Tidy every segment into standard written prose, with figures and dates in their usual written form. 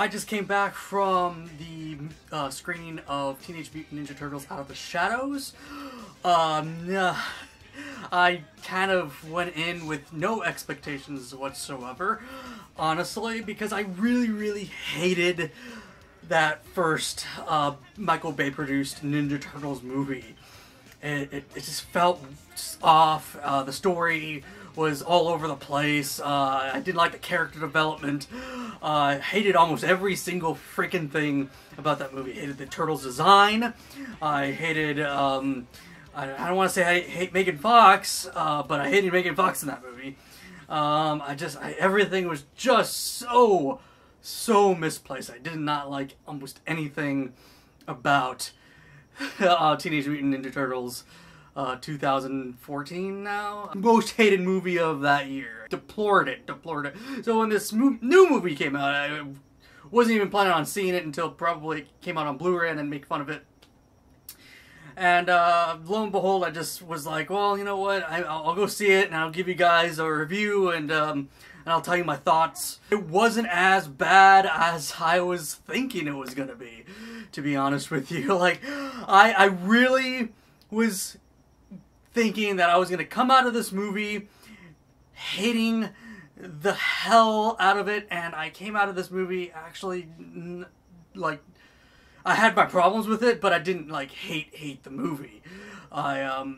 I just came back from the screening of Teenage Mutant Ninja Turtles Out of the Shadows. I kind of went in with no expectations whatsoever, honestly, because I really hated that first Michael Bay produced Ninja Turtles movie. It just felt off. The story was all over the place. I didn't like the character development. I hated almost every single freaking thing about that movie. I hated the Turtles design. I hated, I don't want to say I hate Megan Fox, but I hated Megan Fox in that movie. Everything was just so misplaced. I did not like almost anything about Teenage Mutant Ninja Turtles 2014 now. Most hated movie of that year. Deplored it. So when this new movie came out, I wasn't even planning on seeing it until probably it came out on Blu-ray and then make fun of it. And lo and behold, I just was like, well, you know what, I'll go see it and I'll give you guys a review and I'll tell you my thoughts. It wasn't as bad as I was thinking it was gonna be, to be honest with you. Like, I really was thinking that I was gonna come out of this movie hating the hell out of it, and I came out of this movie actually, like, I had my problems with it, but I didn't, like, hate the movie. I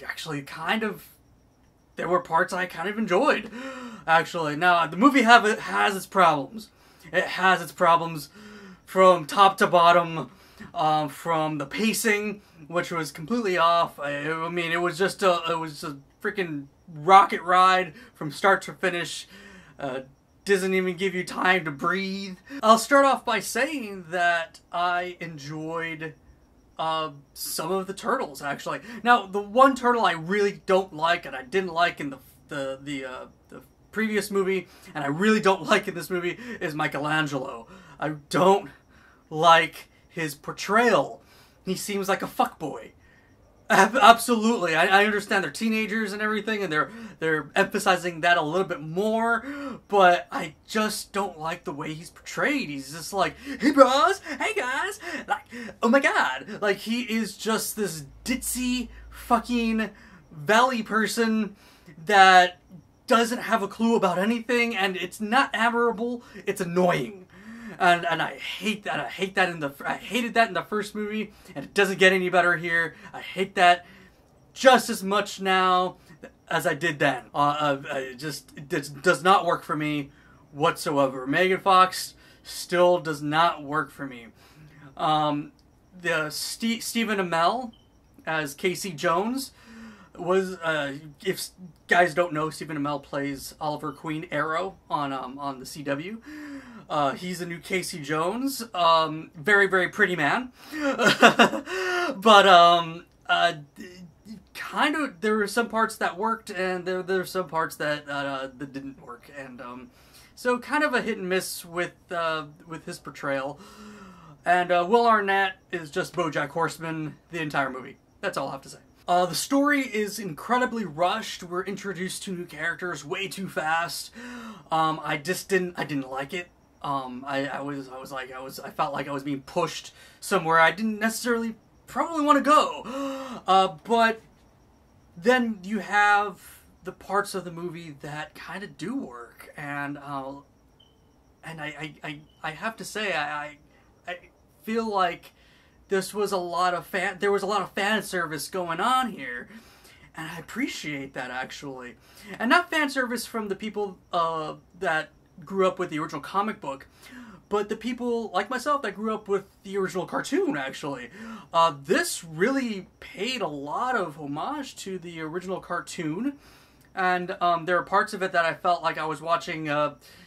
actually kind of, there were parts I kind of enjoyed, actually. Now, the movie has its problems. It has its problems from top to bottom, from the pacing, which was completely off. I mean, it was just a freaking rocket ride from start to finish. Doesn't even give you time to breathe. I'll start off by saying that I enjoyed some of the turtles, actually. Now, the one turtle I really don't like, and I didn't like in the previous movie, and I really don't like in this movie, is Michaelangelo. I don't like his portrayal. He seems like a fuckboy. Absolutely. I understand they're teenagers and everything, and they're emphasizing that a little bit more, but I just don't like the way he's portrayed. He's just like, hey bros, hey guys, like, oh my god. Like, he is just this ditzy fucking valley person that doesn't have a clue about anything, and it's not admirable, it's annoying. And I hate that. I hated that in the first movie, and it doesn't get any better here. I hate that just as much now as I did then. It does not work for me whatsoever. Megan Fox still does not work for me. Stephen Amell as Casey Jones was, if guys don't know, Stephen Amell plays Oliver Queen Arrow on the CW. He's a new Casey Jones. Very pretty man. But, kind of, there were some parts that worked, and there were some parts that didn't work. And, so kind of a hit and miss with his portrayal. And, Will Arnett is just BoJack Horseman the entire movie. That's all I have to say. The story is incredibly rushed. We're introduced to new characters way too fast. I didn't like it. I felt like I was being pushed somewhere I didn't necessarily probably want to go. But then you have the parts of the movie that kind of do work, and I have to say I feel like there was a lot of fan service going on here, and I appreciate that, actually. And not fan service from the people that grew up with the original comic book, but the people like myself that grew up with the original cartoon, actually. This really paid a lot of homage to the original cartoon, and there are parts of it that I felt like I was watching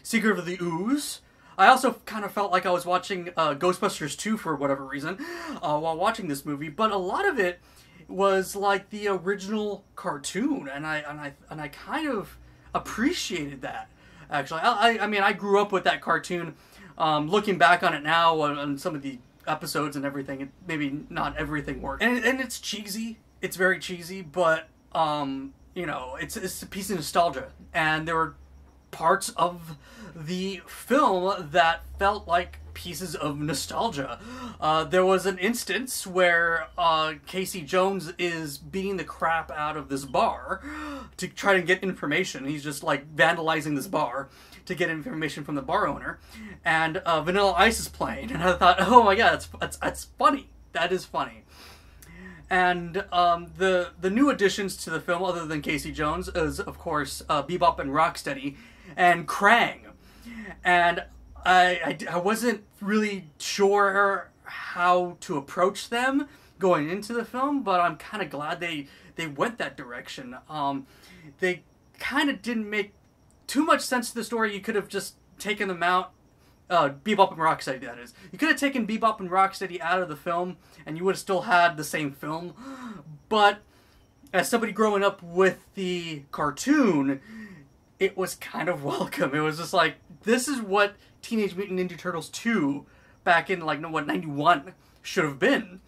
Secret of the Ooze. I also kind of felt like I was watching Ghostbusters 2 for whatever reason while watching this movie, but a lot of it was like the original cartoon, and I kind of appreciated that. Actually, I mean, I grew up with that cartoon. Looking back on it now, on some of the episodes and everything, maybe not everything worked. And it's cheesy. It's very cheesy, but, you know, it's a piece of nostalgia. And there were parts of the film that felt like pieces of nostalgia. There was an instance where Casey Jones is beating the crap out of this bar to try to get information. He's just like vandalizing this bar to get information from the bar owner, and Vanilla Ice is playing, and I thought, oh my god, that's funny. That is funny. And the new additions to the film, other than Casey Jones, is of course Bebop and Rocksteady and Krang. And I wasn't really sure how to approach them going into the film, but I'm kind of glad they went that direction. They kind of didn't make too much sense to the story. You could have just taken them out. Bebop and Rocksteady, that is. You could have taken Bebop and Rocksteady out of the film, and you would have still had the same film. But as somebody growing up with the cartoon, it was kind of welcome. It was just like, this is what Teenage Mutant Ninja Turtles 2 back in, like, what, 91 should have been.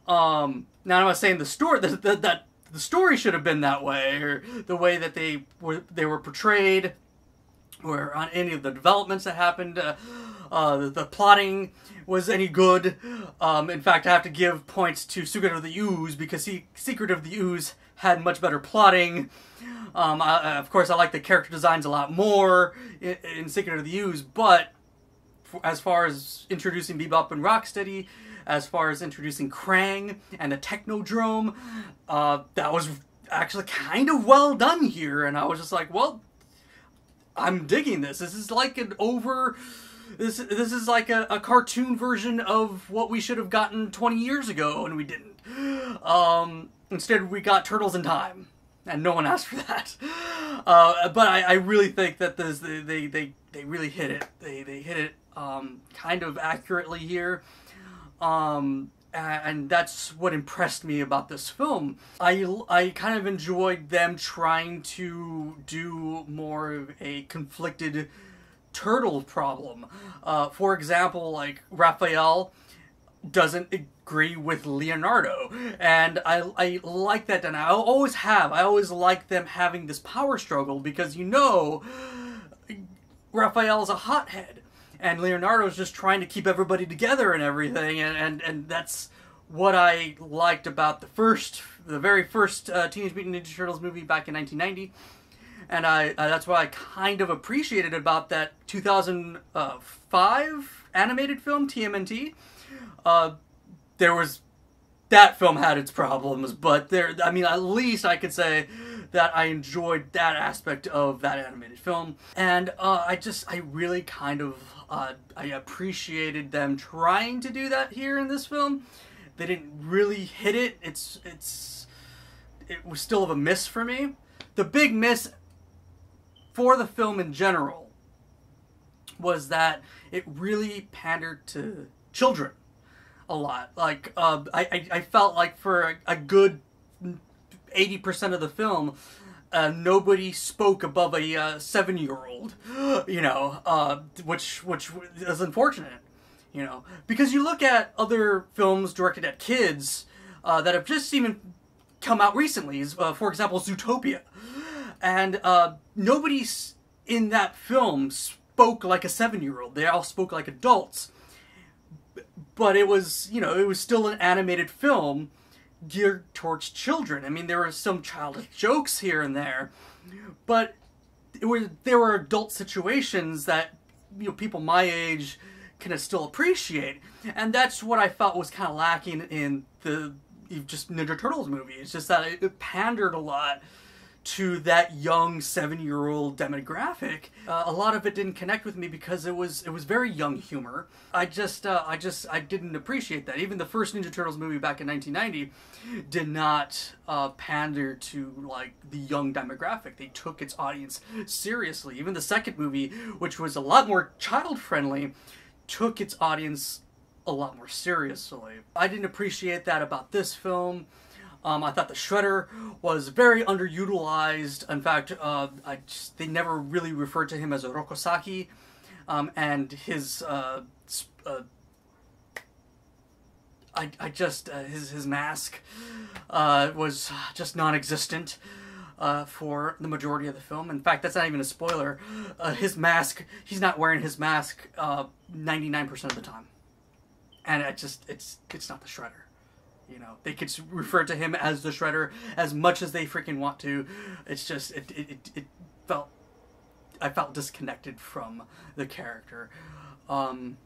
Now, I'm not saying the story, that the story should have been that way, or the way that they were portrayed, or on any of the developments that happened, the plotting was any good. In fact, I have to give points to Secret of the Ooze, because Secret of the Ooze had much better plotting. Of course, I like the character designs a lot more in Secret of the Ooze, but as far as introducing Bebop and Rocksteady, as far as introducing Krang and the Technodrome, that was actually kind of well done here, and I was just like, well, I'm digging this. This is like this is like a cartoon version of what we should have gotten 20 years ago, and we didn't. Instead, we got Turtles in Time, and no one asked for that. But I really think that they really hit it. They hit it kind of accurately here. And that's what impressed me about this film. I kind of enjoyed them trying to do more of a conflicted turtle problem. For example, like Raphael doesn't agree with Leonardo, and I like that, and I always have. I always like them having this power struggle, because you know Raphael's a hothead, and Leonardo's just trying to keep everybody together and everything, and that's what I liked about the very first Teenage Mutant Ninja Turtles movie back in 1990, and that's what I kind of appreciated about that 2005 animated film, TMNT. That film had its problems, but at least I could say that I enjoyed that aspect of that animated film, and I really kind of I appreciated them trying to do that here in this film. They didn't really hit it. It was still a miss for me. The big miss for the film in general was that it really pandered to children a lot. Like, I felt like for a good 80% of the film, nobody spoke above a 7-year-old, which is unfortunate, because you look at other films directed at kids that have just even come out recently, for example, Zootopia, and nobody in that film spoke like a 7-year-old. They all spoke like adults, but it was still an animated film geared towards children. I mean, there were some childish jokes here and there, but there were adult situations that people my age can still appreciate, and that's what I felt was kind of lacking in the just Ninja Turtles movie. It's just that it pandered a lot to that young 7-year-old demographic. A lot of it didn't connect with me because it was very young humor. I didn't appreciate that. Even the first Ninja Turtles movie back in 1990 did not pander to like the young demographic. They took its audience seriously. Even the second movie, which was a lot more child-friendly, took its audience a lot more seriously. I didn't appreciate that about this film. I thought the Shredder was very underutilized. In fact, they never really referred to him as a Rokosaki, and his his mask was just non-existent. for the majority of the film. In fact, that's not even a spoiler. His mask, he's not wearing his mask 99% of the time. And it's not the Shredder. You know, they could refer to him as the Shredder as much as they freaking want to. It's just, I felt disconnected from the character. And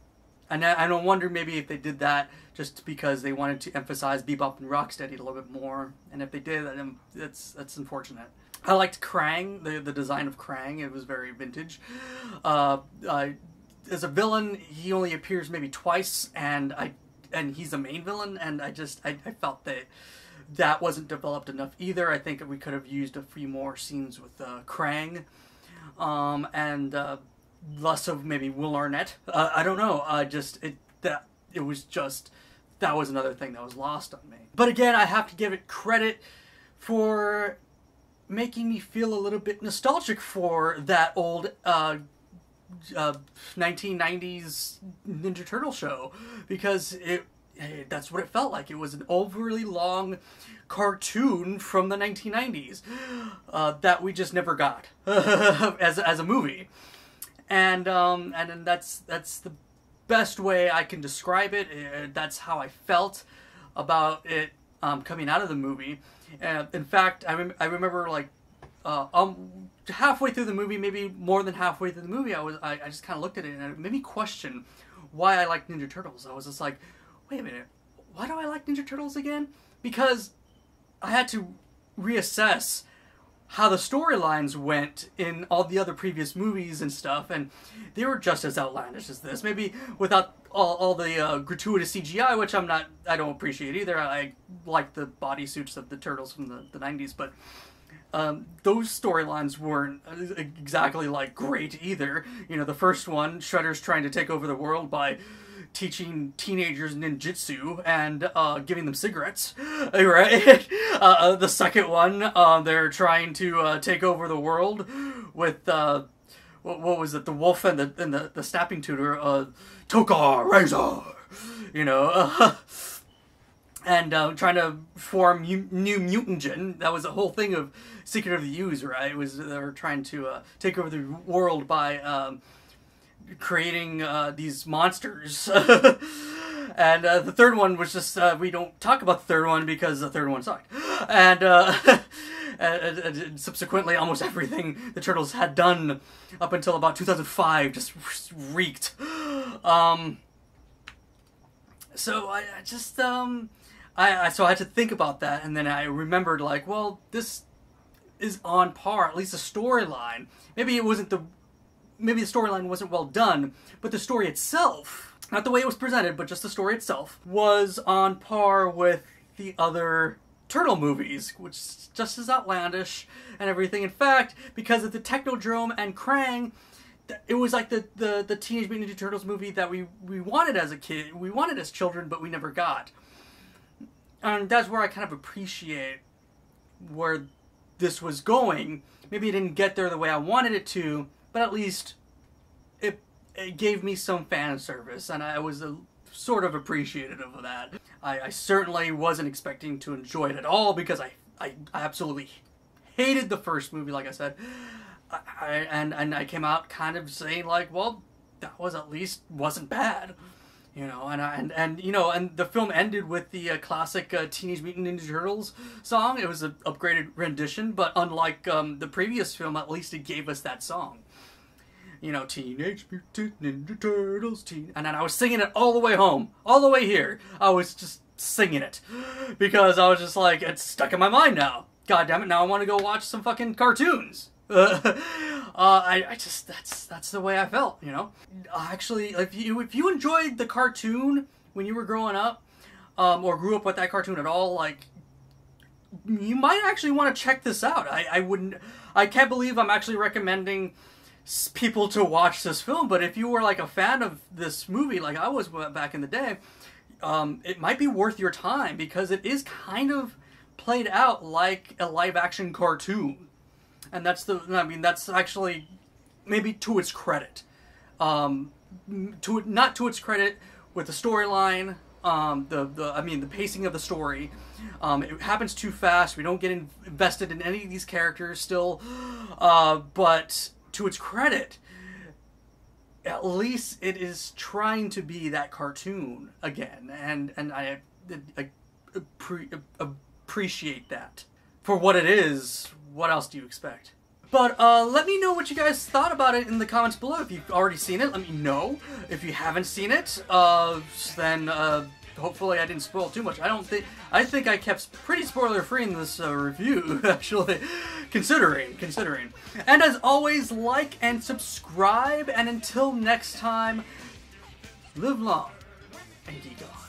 I don't wonder maybe if they did that just because they wanted to emphasize Bebop and Rocksteady a little bit more. And if they did, then that's unfortunate. I liked Krang, the design of Krang. It was very vintage. As a villain, he only appears maybe twice, and he's the main villain, and I felt that wasn't developed enough either. I think we could have used a few more scenes with Krang, and less of maybe Will Arnett. I don't know. That was another thing that was lost on me. But again, I have to give it credit for making me feel a little bit nostalgic for that old 1990s Ninja Turtle show, because that's what it felt like. It was an overly long cartoon from the 1990s that we just never got as a movie, and that's the best way I can describe it. That's how I felt about it coming out of the movie. In fact, I remember like halfway through the movie, maybe more than halfway through the movie, I just kind of looked at it and it made me question why I like Ninja Turtles. I was just like, wait a minute, why do I like Ninja Turtles again? Because I had to reassess how the storylines went in all the other previous movies and stuff, and they were just as outlandish as this. Maybe without all the gratuitous CGI, which I don't appreciate either. I like the bodysuits of the Turtles from the 90s, but those storylines weren't exactly like great either. You know, the first one, Shredder's trying to take over the world by teaching teenagers ninjutsu and giving them cigarettes, right? The second one, they're trying to take over the world with what was it? The wolf and the snapping tutor, Toka Razor, you know. And trying to form new mutagen. That was the whole thing of Secret of the Ooze, right? It was they were trying to take over the world by creating these monsters. And the third one was just, we don't talk about the third one because the third one sucked. And, and subsequently, almost everything the Turtles had done up until about 2005 just reeked. So I just... so I had to think about that, and then I remembered, like, well, this is on par, at least the storyline. Maybe the storyline wasn't well done, but the story itself, not the way it was presented, but just the story itself, was on par with the other Turtle movies, which is just as outlandish and everything. In fact, because of the Technodrome and Krang, it was like the Teenage Mutant Ninja Turtles movie that we wanted as a kid, we wanted as children, but we never got. And that's where I kind of appreciate where this was going. Maybe it didn't get there the way I wanted it to, but at least it gave me some fan service, and I was sort of appreciative of that. I certainly wasn't expecting to enjoy it at all, because I absolutely hated the first movie, like I said. And I came out kind of saying, like, well, that was at least wasn't bad. You know, and you know, and the film ended with the classic Teenage Mutant Ninja Turtles song. It was an upgraded rendition, but unlike the previous film, at least it gave us that song. You know, Teenage Mutant Ninja Turtles, and then I was singing it all the way home, all the way here. I was just singing it because I was just like, it's stuck in my mind now. God damn it! Now I want to go watch some fucking cartoons. I just that's the way I felt, you know. Actually, if you enjoyed the cartoon when you were growing up, or grew up with that cartoon at all, like, you might actually want to check this out. I can't believe I'm actually recommending people to watch this film, but if you were like a fan of this movie, like I was back in the day, it might be worth your time, because it is kind of played out like a live-action cartoon. And that's actually maybe to its credit. Not to its credit with the storyline, the pacing of the story. It happens too fast. We don't get invested in any of these characters still. But to its credit, at least it is trying to be that cartoon again, and I appreciate that for what it is. What else do you expect? But let me know what you guys thought about it in the comments below. If you've already seen it, let me know. If you haven't seen it, then hopefully I didn't spoil too much. I think I kept pretty spoiler free in this review, actually, considering. And as always, like and subscribe. And until next time, live long and geek on.